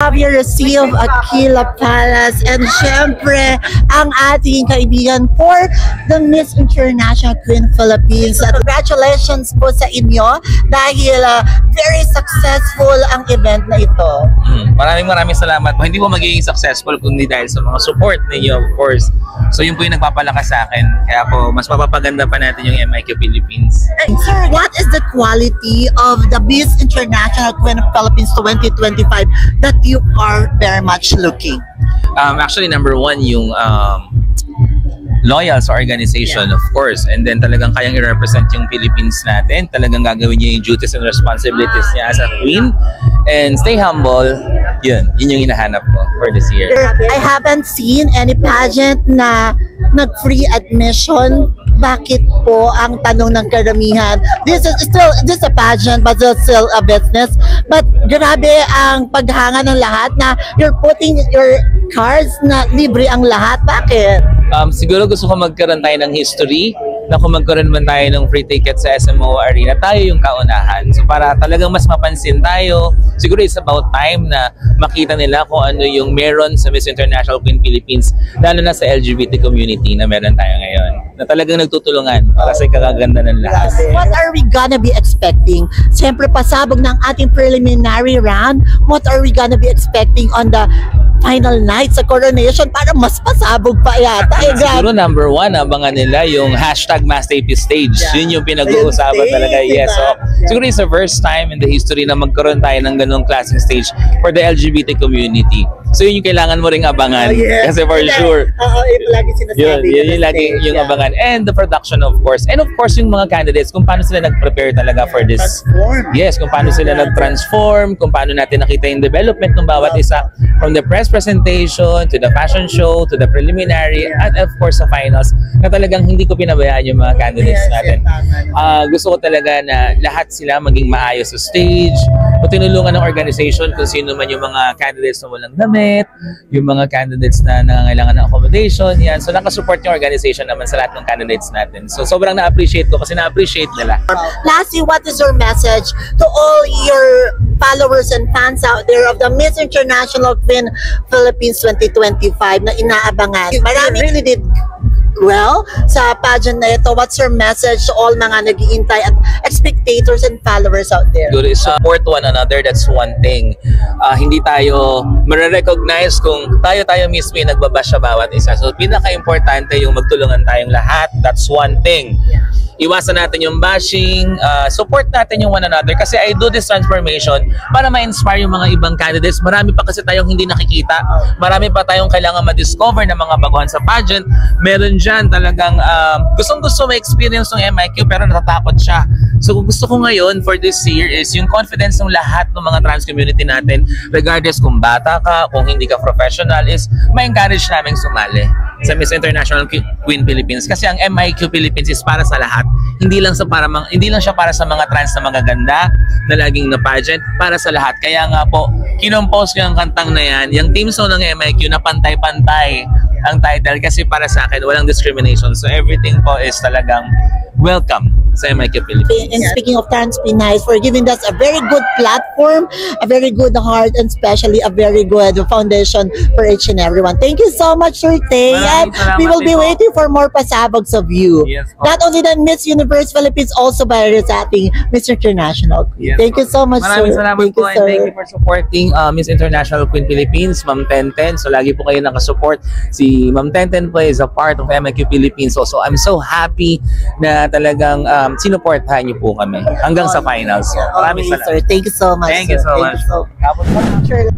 have you received Aquila Palace and syempre ang ating kaibigan for the Miss International Queen Philippines. At congratulations po sa inyo dahil very successful ang event na ito. Maraming salamat po. Hindi po magiging successful kundi dahil sa mga support ninyo, of course. So yun po yung nagpapalakas sa akin. Kaya po mas mapapaganda pa natin yung MIQ Philippines. And sir, what is the quality of the Miss International Queen of Philippines 2025 that you are very much looking? Actually, number one, yung loyal sa organization, of course. And then talagang kayang i-represent yung Philippines natin. Talagang gagawin niya yung duties and responsibilities niya as a queen. And stay humble. Yun yung hinahanap ko for this year. I haven't seen any pageant na nag-free admission. Bakit po ang tanong ng karamihan? This is a pageant but it's still a business. But grabe ang paghanga ng lahat na you're putting your cards na libre ang lahat. Bakit? Siguro gusto ko magkaroon tayo ng history na kung magkaroon man tayo ng free ticket sa SMO Arena, tayo yung kaunahan. So para talagang mas mapansin tayo, siguro it's about time na makita nila kung ano yung meron sa Miss International Queen Philippines, lalo na sa LGBT community na meron tayo ngayon, na talagang nagtutulungan para sa ikakaganda ng lahat. What are we gonna be expecting? Siyempre pasabog ng ating preliminary round, what are we gonna be expecting on the final night sa coronation para mas pasabog pa yata? Siguro number one, abangan nila yung #MassTP stage. Yun yung pinag-uusapan talaga. Yes. So, siguro it's the first time in the history na magkaroon tayo ng ganung klaseng stage for the LGBT community. So yun yung kailangan mo ring abangan. Kasi for sure. Lagi sinasabi. Yun yung lagi yung abangan. And the production, of course. And of course, yung mga candidates, kung paano sila nag-prepare talaga for this. Yes, kung paano sila nag-transform, kung paano natin nakita yung development ng bawat isa. From the press presentation, to the fashion show, to the preliminary, and of course sa finals, na talagang hindi ko pinabayaan yung mga candidates natin. Gusto ko talaga na lahat sila maging maayos sa stage, o tinulungan ng organization kung sino man yung mga candidates na walang damit, yung mga candidates na nangangailangan ng accommodation, yan. So nakasupport yung organization naman sa lahat ng candidates natin. So sobrang na-appreciate ko kasi na-appreciate nila. Lastly, what is your message to all your followers and fans out there of the Miss International Queen Philippines 2025 na inaabangan? Marami really did well sa pageant na ito. What's your message to all mga nag-iintay at spectators and followers out there? Good, support one another, that's one thing. Hindi tayo marirecognize kung tayo mismo yung nagbabash sa bawat isa. So pinaka-importante yung magtulungan tayong lahat, that's one thing. Iwasan natin yung bashing, support natin yung one another kasi I do this transformation para ma-inspire yung mga ibang candidates. Marami pa kasi tayong hindi nakikita. Marami pa tayong kailangan ma-discover ng mga baguhan sa pageant. Meron dyan talagang gustong-gusto ma-experience ng MIQ pero natatakot siya. So kung gusto ko ngayon for this year is yung confidence ng lahat ng mga trans community natin, regardless kung bata ka, kung hindi ka professional, is ma-encourage namin sumali sa Miss International Queen Philippines kasi ang MIQ Philippines is para sa lahat. Hindi lang siya para sa mga trans na magaganda na laging na pageant, para sa lahat. Kaya nga po, kinompose ko yung kantang na yan, yung team song ng MIQ na pantay-pantay ang title kasi para sa akin, walang discrimination. So everything po is talagang welcome sa MIQ Philippines. And speaking of Trans Pinay, for giving us a very good platform, a very good heart, and especially a very good foundation for each and everyone. Thank you so much, Sir Tay. And we will be waiting for more pasabogs of you. Yes, not only the Miss Universe Philippines, also by ating Miss International. Yes, thank you so much, Maraming sir. Salamat po, and thank you for supporting Miss International Queen Philippines, Ma'am Tenten. So lagi po kayo nakasupport. Si Ma'am Tenten po is a part of MIQ Philippines also. I'm so happy na talagang sinuportahan niyo po kami hanggang sa finals. So, maraming salamat. Sir. Thank you so much. Thank you so much. Sir.